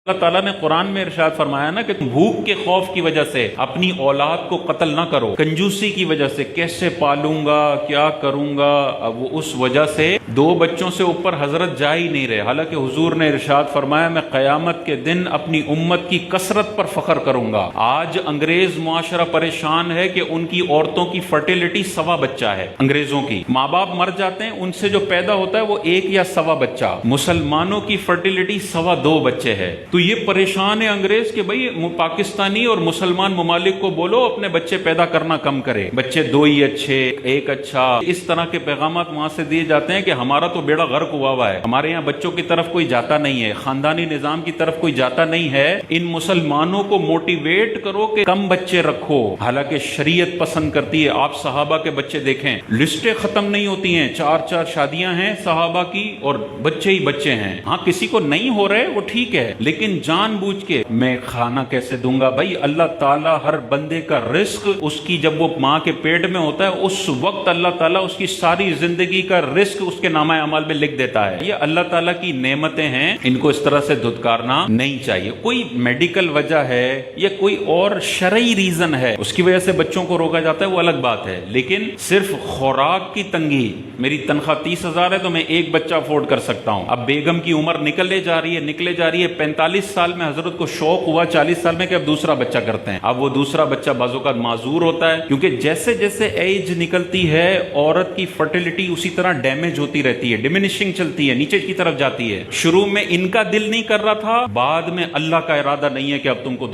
اللہ تعالیٰ نے قرآن میں ارشاد فرمایا نا کہ تم بھوک کے خوف کی وجہ سے اپنی اولاد کو قتل نہ کرو، کنجوسی کی وجہ سے کیسے پالوں گا، کیا کروں گا، اب وہ اس وجہ سے 2 بچوں سے اوپر حضرت جا ہی نہیں رہے، حالانکہ حضور نے ارشاد فرمایا میں قیامت کے دن اپنی امت کی کثرت پر فخر کروں گا۔ آج انگریز معاشرہ پریشان ہے کہ ان کی عورتوں کی فرٹیلٹی 1.25 بچہ ہے، انگریزوں کی ماں باپ مر جاتے ہیں، ان سے جو پیدا ہوتا ہے وہ 1 یا 1.25 بچہ، مسلمانوں کی فرٹیلٹی 2.25 بچے ہے۔ تو یہ پریشان ہے انگریز کہ بھئی پاکستانی اور مسلمان ممالک کو بولو اپنے بچے پیدا کرنا کم کرے، بچے 2 ہی اچھے، 1 اچھا، اس طرح کے پیغامات وہاں سے دیے جاتے ہیں کہ ہمارا تو بیڑا غرق ہوا ہے، ہمارے یہاں بچوں کی طرف کوئی جاتا نہیں ہے، خاندانی نظام کی طرف کوئی جاتا نہیں ہے۔ ان مسلمانوں کو موٹیویٹ کرو کہ کم بچے رکھو، حالانکہ شریعت پسند کرتی ہے۔ آپ صحابہ کے بچے دیکھیں، لسٹیں ختم نہیں ہوتی ہیں، 4 شادیاں ہیں صحابہ کی اور بچے ہی بچے ہیں۔ ہاں کسی کو نہیں ہو رہے وہ ٹھیک ہے، لیکن جان بوجھ کے میں کھانا کیسے دوں گا؟ بھائی اللہ تعالیٰ ہر بندے کا رزق اس کی جب وہ ماں کے پیٹ میں ہوتا ہے اس وقت اللہ تعالیٰ اس کی ساری زندگی کا رزق اس کے نامہ اعمال میں لکھ دیتا ہے۔ یہ اللہ تعالیٰ کی نعمتیں ہیں، ان کو اس طرح سے دھتکارنا نہیں چاہیے۔ کوئی میڈیکل وجہ ہے یا کوئی اور شرعی ریزن ہے اس کی وجہ سے بچوں کو روکا جاتا ہے وہ الگ بات ہے، لیکن صرف خوراک کی تنگی، میری تنخواہ 30,000 ہے تو میں 1 بچہ افورڈ کر سکتا ہوں، اب بیگم کی عمر نکلے جا رہی ہے 45 سال میں حضرت کو شوق ہوا 40 سال میں کہ اب دوسرا بچہ کرتے ہیں، اب وہ دوسرا بچہ بعض اوقات معذور ہوتا ہے، کیونکہ جیسے جیسے ایج نکلتی ہے عورت کی فرٹیلٹی اسی طرح ڈیمیج ہوتی رہتی ہے، ڈیمینشنگ چلتی ہے، نیچے کی طرف جاتی ہے۔ شروع میں ان کا دل نہیں کر رہا تھا، بعد میں اللہ کا ارادہ نہیں ہے کہ اب تم کو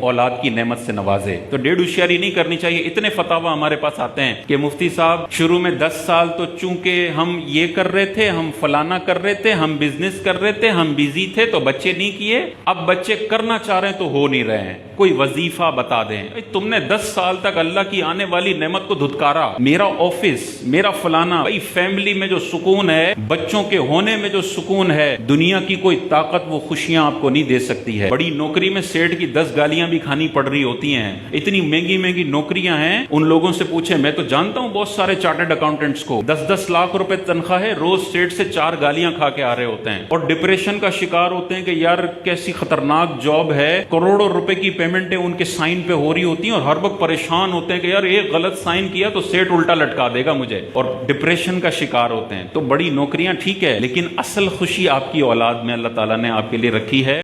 اولاد کی نعمت سے نوازے، تو ڈیڑھ ہوشیاری نہیں کرنی چاہیے۔ اتنے فتاوی ہمارے پاس آتے ہیں کہ مفتی صاحب شروع میں 10 سال تو چونکہ ہم یہ کر رہے تھے، ہم فلانا کر رہے تھے، ہم بزنس کر رہے تھے، ہم بیزی تھے تو بچے نہیں کیے، اب بچے کرنا چاہ رہے ہیں تو ہو نہیں رہے ہیں، کوئی وظیفہ بتا دیں۔ تم نے 10 سال تک اللہ کی آنے والی نعمت کو دھتکارا، میرا آفس، میرا فلانا، بھائی فیملی میں جو سکون ہے، بچوں کے ہونے میں جو سکون ہے، دنیا کی کوئی طاقت وہ خوشیاں آپ کو نہیں دے سکتی ہے۔ بڑی نوکری میں سیٹ کی 10 گالیاں بھی کھانی پڑ رہی ہوتی ہیں، اتنی مہنگی مہنگی نوکریاں ہیں، ان لوگوں سے پوچھیں، میں تو جانتا ہوں بہت سارے چارٹرڈ اکاؤنٹنٹس کو 10-10 لاکھ روپے تنخواہ ہے، روز سیٹ سے 4 گالیاں کھا کے آ رہے ہوتے ہیں اور ڈپریشن کا شکار ہوتے ہیں کہ یار کیسی خطرناک جاب ہے، کروڑوں روپے کی پیمنٹیں ان کے سائن پہ ہو رہی ہوتی ہیں اور ہر وقت پریشان ہوتے ہیں کہ یار ایک غلط سائن کیا تو سیٹ الٹا لٹکا دے گا مجھے، اور ڈپریشن کا شکار ہوتے ہیں۔ تو بڑی نوکریاں ٹھیک ہے، لیکن اصل خوشی آپ کی اولاد میں اللہ تعالیٰ نے آپ کے لیے رکھی ہے۔